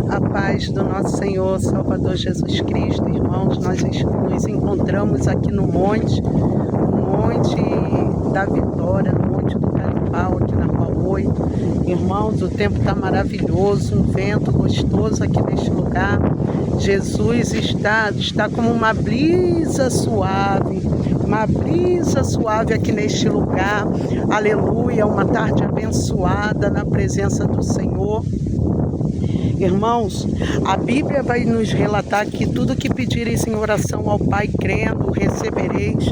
A paz do nosso Senhor Salvador Jesus Cristo, irmãos, nós nos encontramos aqui no Monte da Vitória, no Monte do Caripau, aqui na Rua 8. Irmãos, o tempo está maravilhoso, um vento gostoso aqui neste lugar. Jesus está como uma brisa suave aqui neste lugar. Aleluia, uma tarde abençoada na presença do Senhor. Irmãos, a Bíblia vai nos relatar que tudo que pedireis em oração ao Pai crendo, recebereis.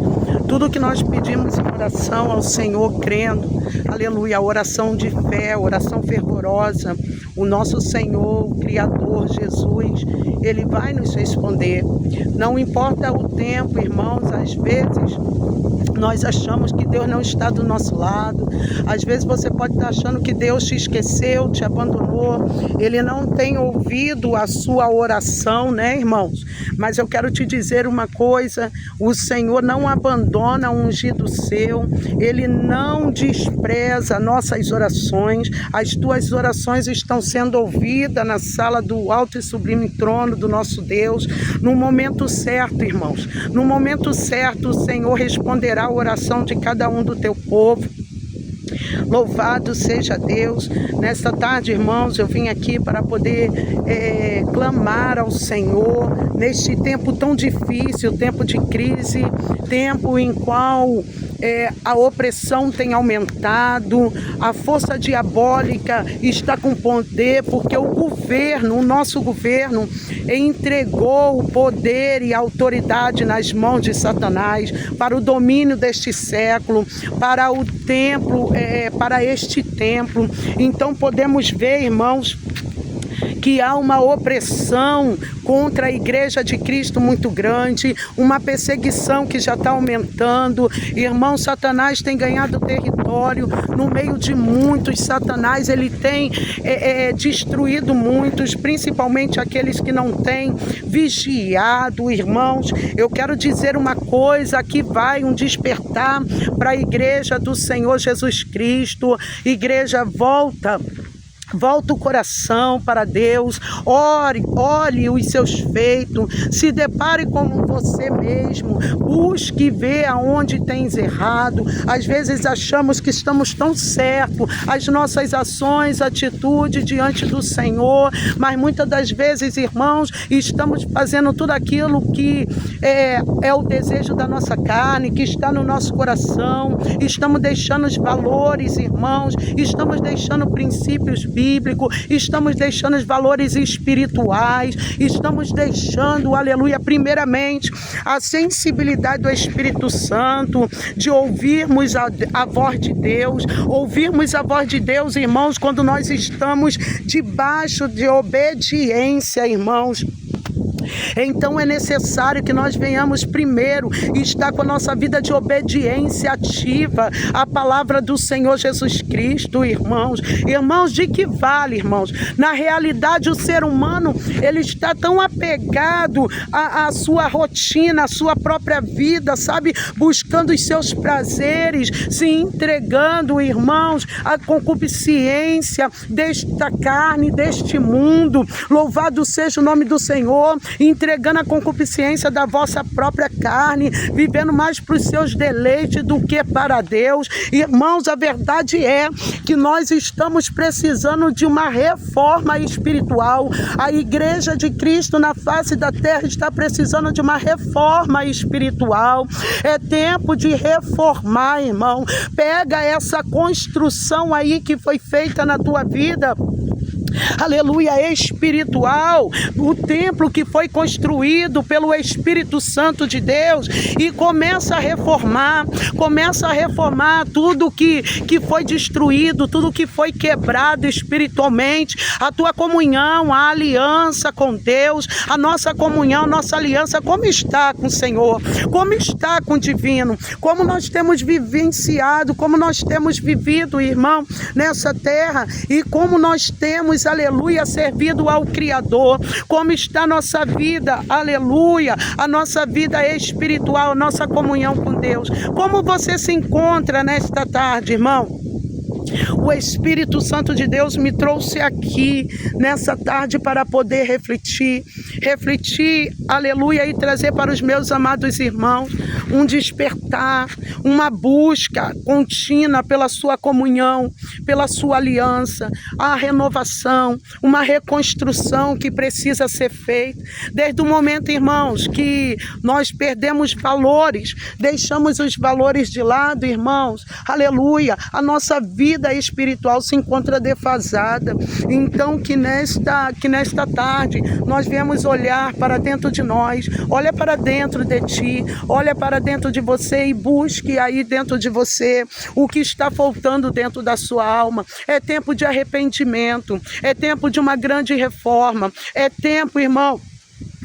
Tudo que nós pedimos em oração ao Senhor crendo, aleluia, oração de fé, oração fervorosa, o nosso Senhor, o Criador, Jesus, Ele vai nos responder. Não importa o tempo, irmãos, às vezes nós achamos que Deus não está do nosso lado. Às vezes você pode estar achando que Deus te esqueceu, te abandonou. Ele não tem ouvido a sua oração, né, irmãos? Mas eu quero te dizer uma coisa: o Senhor não abandona um ungido seu. Ele não despreza nossas orações. As tuas orações estão sendo ouvidas na sala do alto e sublime trono do nosso Deus. No momento certo, irmãos, no momento certo, o Senhor responderá a oração de cada um do teu povo. Louvado seja Deus. Nesta tarde, irmãos, eu vim aqui para poder clamar ao Senhor neste tempo tão difícil, tempo de crise, tempo em qual a opressão tem aumentado, a força diabólica está com poder, porque o nosso governo, entregou o poder e a autoridade nas mãos de Satanás para o domínio deste século, para o templo, para este templo. Então podemos ver, irmãos, que há uma opressão contra a Igreja de Cristo muito grande, uma perseguição que já está aumentando. Irmão, Satanás tem ganhado território no meio de muitos. Satanás, ele tem destruído muitos, principalmente aqueles que não têm vigiado. Irmãos, eu quero dizer uma coisa: aqui vai um despertar para a Igreja do Senhor Jesus Cristo. Igreja, volta o coração para Deus, olhe os seus feitos, se depare com você mesmo, busque ver aonde tens errado. Às vezes achamos que estamos tão certos, as nossas ações, atitudes diante do Senhor, mas muitas das vezes, irmãos, estamos fazendo tudo aquilo que é o desejo da nossa carne, que está no nosso coração. Estamos deixando os valores, irmãos, estamos deixando princípios bíblicos, estamos deixando os valores espirituais, estamos deixando, aleluia, primeiramente a sensibilidade do Espírito Santo, de ouvirmos a voz de Deus. Ouvirmos a voz de Deus, irmãos, quando nós estamos debaixo de obediência, irmãos. Então é necessário que nós venhamos primeiro estar com a nossa vida de obediência ativa à palavra do Senhor Jesus Cristo, irmãos. Irmãos, de que vale, irmãos? Na realidade, o ser humano, ele está tão apegado à sua rotina, à sua própria vida, sabe? Buscando os seus prazeres, se entregando, irmãos, à concupiscência desta carne, deste mundo. Louvado seja o nome do Senhor. Entregando a concupiscência da vossa própria carne, vivendo mais para os seus deleites do que para Deus. Irmãos, a verdade é que nós estamos precisando de uma reforma espiritual. A Igreja de Cristo na face da terra está precisando de uma reforma espiritual. É tempo de reformar, irmão. Pega essa construção aí que foi feita na tua vida, aleluia, espiritual, o templo que foi construído pelo Espírito Santo de Deus, e começa a reformar tudo que foi destruído, tudo que foi quebrado espiritualmente, a tua comunhão, a aliança com Deus, a nossa comunhão, a nossa aliança, como está com o Senhor, como está com o divino, como nós temos vivenciado, como nós temos vivido, irmão, nessa terra, e como nós temos, aleluia, servido ao Criador, como está a nossa vida, aleluia, a nossa vida espiritual, a nossa comunhão com Deus. Como você se encontra nesta tarde, irmão? O Espírito Santo de Deus me trouxe aqui nessa tarde para poder refletir, aleluia, e trazer para os meus amados irmãos um despertar, uma busca contínua pela sua comunhão, pela sua aliança, a renovação, uma reconstrução que precisa ser feita. Desde o momento, irmãos, que nós perdemos valores, deixamos os valores de lado, irmãos, aleluia, a nossa vida espiritual se encontra defasada. Então que nesta tarde nós viemos olhar para dentro de nós, olha para dentro de ti, olha para dentro de você e busque aí dentro de você o que está faltando dentro da sua alma. É tempo de arrependimento, é tempo de uma grande reforma, é tempo, irmão,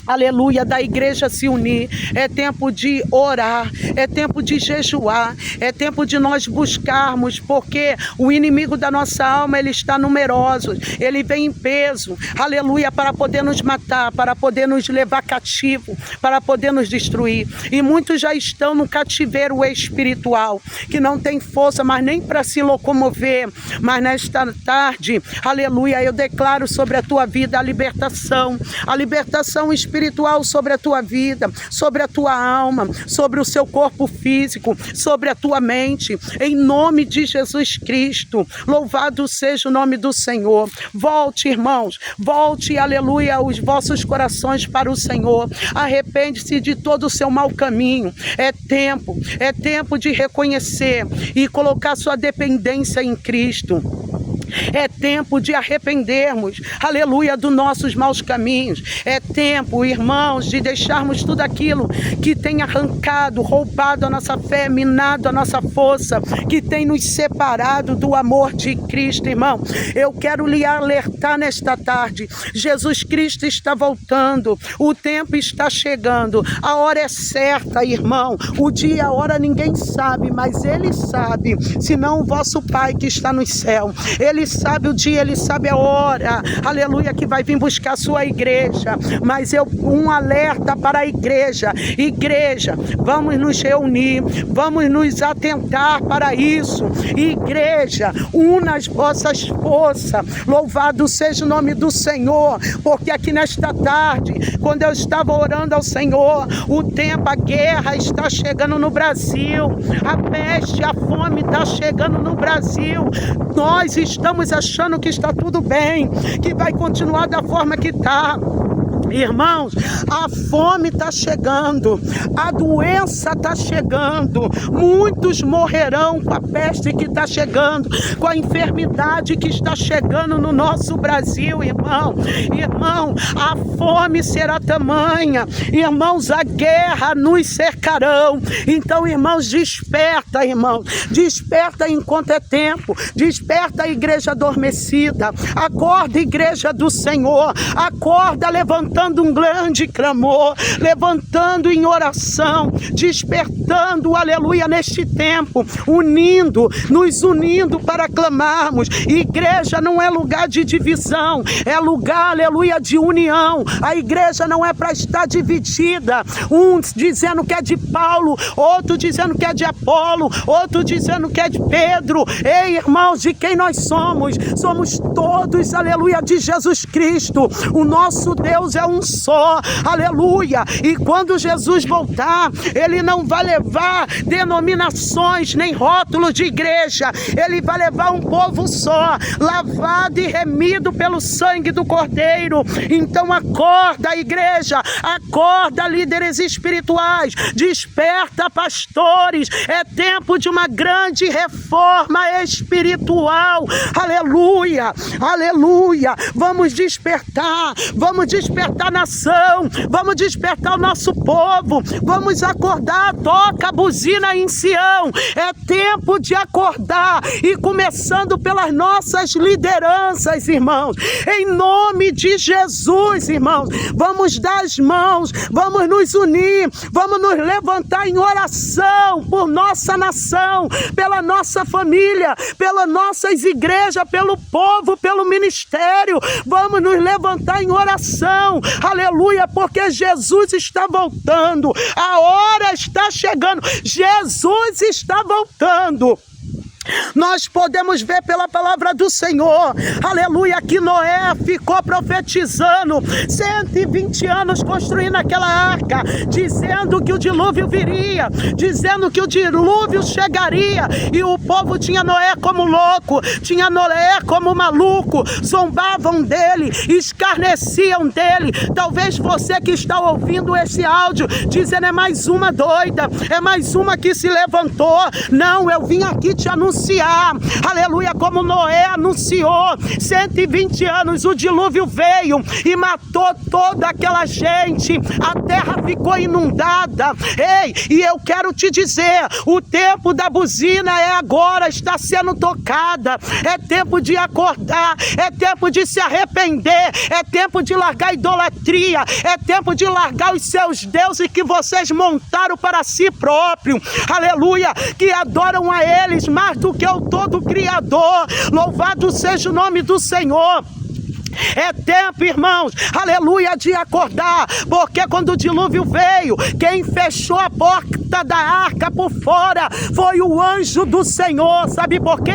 aleluia, da igreja se unir, é tempo de orar, é tempo de jejuar, é tempo de nós buscarmos, porque o inimigo da nossa alma, ele está numeroso, ele vem em peso, aleluia, para poder nos matar, para poder nos levar cativo, para poder nos destruir, e muitos já estão no cativeiro espiritual, que não tem força, mas nem para se locomover, mas nesta tarde, aleluia, eu declaro sobre a tua vida a libertação espiritual sobre a tua vida, sobre a tua alma, sobre o seu corpo físico, sobre a tua mente, em nome de Jesus Cristo. Louvado seja o nome do Senhor. Volte, irmãos, volte, aleluia, os vossos corações para o Senhor. Arrepende-se de todo o seu mau caminho. É tempo de reconhecer e colocar sua dependência em Cristo. É tempo de arrependermos, aleluia, dos nossos maus caminhos. É tempo, irmãos, de deixarmos tudo aquilo que tem arrancado, roubado a nossa fé, minado a nossa força, que tem nos separado do amor de Cristo, irmão. Eu quero lhe alertar nesta tarde, Jesus Cristo está voltando, o tempo está chegando, a hora é certa, irmão, o dia, a hora ninguém sabe, mas Ele sabe, senão o vosso Pai que está no céu, Ele sabe o dia, Ele sabe a hora, aleluia, que vai vir buscar a sua igreja. Mas um alerta para a igreja, vamos nos reunir, vamos nos atentar para isso. Igreja, una as vossas forças, louvado seja o nome do Senhor, porque aqui nesta tarde, quando eu estava orando ao Senhor, o tempo, a guerra está chegando no Brasil, a peste, a fome está chegando no Brasil. Nós estamos achando que está tudo bem, que vai continuar da forma que está. Irmãos, a fome está chegando, a doença está chegando, muitos morrerão com a peste que está chegando, com a enfermidade que está chegando no nosso Brasil, irmão, a fome será tamanha, irmãos, a guerra nos cercarão. Então, irmãos, desperta enquanto é tempo, desperta a igreja adormecida, acorda, igreja do Senhor, acorda levantando um grande clamor, levantando em oração, despertando, aleluia, neste tempo, nos unindo para clamarmos. Igreja não é lugar de divisão, é lugar, aleluia, de união. A igreja não é para estar dividida, uns dizendo que é de Paulo, outro dizendo que é de Apolo, outro dizendo que é de Pedro. Ei, irmãos, de quem nós somos? Somos todos, aleluia, de Jesus Cristo. O nosso Deus é um só, aleluia. E quando Jesus voltar, Ele não vai levar denominações nem rótulos de igreja, Ele vai levar um povo só, lavado e remido pelo sangue do Cordeiro. Então acorda, igreja, acorda, líderes espirituais, desperta, pastores, é tempo de uma grande reforma espiritual, aleluia, aleluia. Vamos despertar a nação, vamos despertar o nosso povo, vamos acordar, toca a buzina em Sião. É tempo de acordar, e começando pelas nossas lideranças, irmãos, em nome de Jesus, irmãos, vamos dar as mãos, vamos nos unir, vamos nos levantar em oração por nossa nação, pela nossa família, pelas nossas igrejas, pelo povo, pelo ministério. Vamos nos levantar em oração, aleluia, porque Jesus está voltando, a hora está chegando, Jesus está voltando. Nós podemos ver pela palavra do Senhor, aleluia, que Noé ficou profetizando 120 anos construindo aquela arca, dizendo que o dilúvio viria, dizendo que o dilúvio chegaria, e o povo tinha Noé como louco, tinha Noé como maluco, zombavam dele, escarneciam dele. Talvez você que está ouvindo esse áudio, dizendo: é mais uma doida, é mais uma que se levantou. Não, eu vim aqui te anunciar, aleluia, como Noé anunciou. 120 anos o dilúvio veio e matou toda aquela gente, a terra ficou inundada. Ei, e eu quero te dizer, o tempo da buzina é agora, está sendo tocada, é tempo de acordar, é tempo de se arrepender, é tempo de largar a idolatria, é tempo de largar os seus deuses que vocês montaram para si próprio, aleluia, que adoram a eles mais do que o todo Criador. Louvado seja o nome do Senhor. É tempo, irmãos, aleluia, de acordar, porque quando o dilúvio veio, quem fechou a porta da arca por fora foi o anjo do Senhor. Sabe por quê?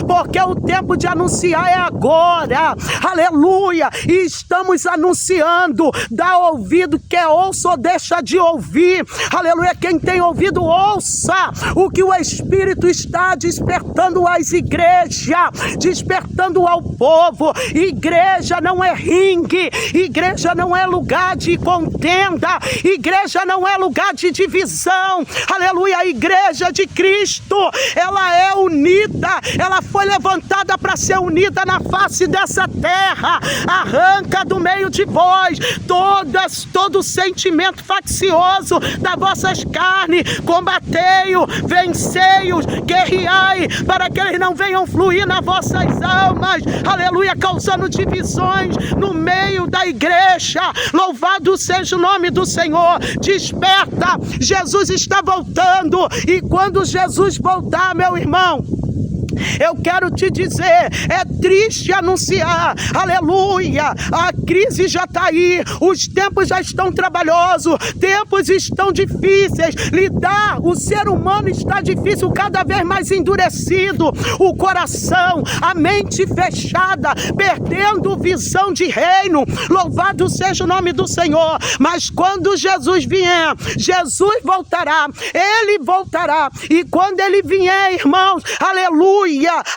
Porque o tempo de anunciar é agora, aleluia, e estamos anunciando. Dá ouvido, quer ouça ou deixa de ouvir, aleluia. Quem tem ouvido, ouça o que o Espírito está despertando às igrejas, despertando ao povo. Igreja não é ringue, igreja não é lugar de contenda, igreja não é lugar de divisão, aleluia. A igreja de Cristo, ela é unida, ela foi levantada para ser unida na face dessa terra. Arranca do meio de vós todo sentimento faccioso das vossas carnes, combatei-o, vencei-os, guerreai, para que eles não venham fluir nas vossas almas, aleluia, causando divisão no meio da igreja. Louvado seja o nome do Senhor. Desperta, Jesus está voltando, e quando Jesus voltar, meu irmão, eu quero te dizer, é triste anunciar, aleluia, a crise já está aí, os tempos já estão trabalhosos, tempos estão difíceis, lidar, o ser humano está difícil, cada vez mais endurecido, o coração, a mente fechada, perdendo visão de reino. Louvado seja o nome do Senhor. Mas quando Jesus vier, Jesus voltará, Ele voltará, e quando Ele vier, irmãos, aleluia,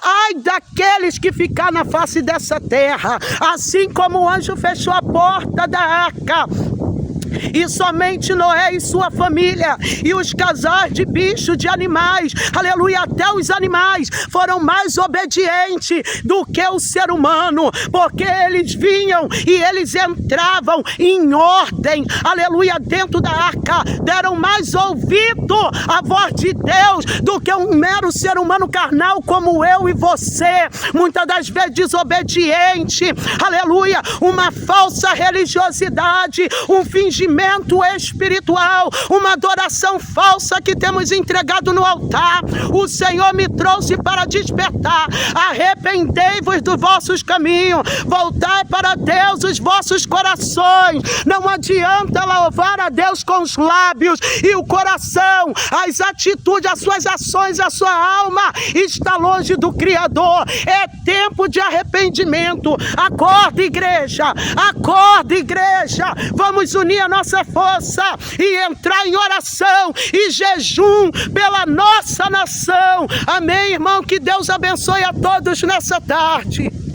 ai daqueles que ficar na face dessa terra, assim como o anjo fechou a porta da arca, e somente Noé e sua família e os casais de bichos, de animais, aleluia, até os animais foram mais obedientes do que o ser humano, porque eles vinham e eles entravam em ordem, aleluia, dentro da arca, deram mais ouvido à voz de Deus do que um mero ser humano carnal como eu e você, muitas das vezes desobediente, aleluia, uma falsa religiosidade, um fingimento espiritual, uma adoração falsa que temos entregado no altar. O Senhor me trouxe para despertar. Arrependei-vos dos vossos caminhos, voltai para Deus os vossos corações. Não adianta louvar a Deus com os lábios e o coração, as atitudes, as suas ações, a sua alma está longe do Criador. É tempo de arrependimento. Acorda, igreja, acorda, igreja, vamos unir a nossa força e entrar em oração e jejum pela nossa nação. Amém, irmão? Que Deus abençoe a todos nessa tarde.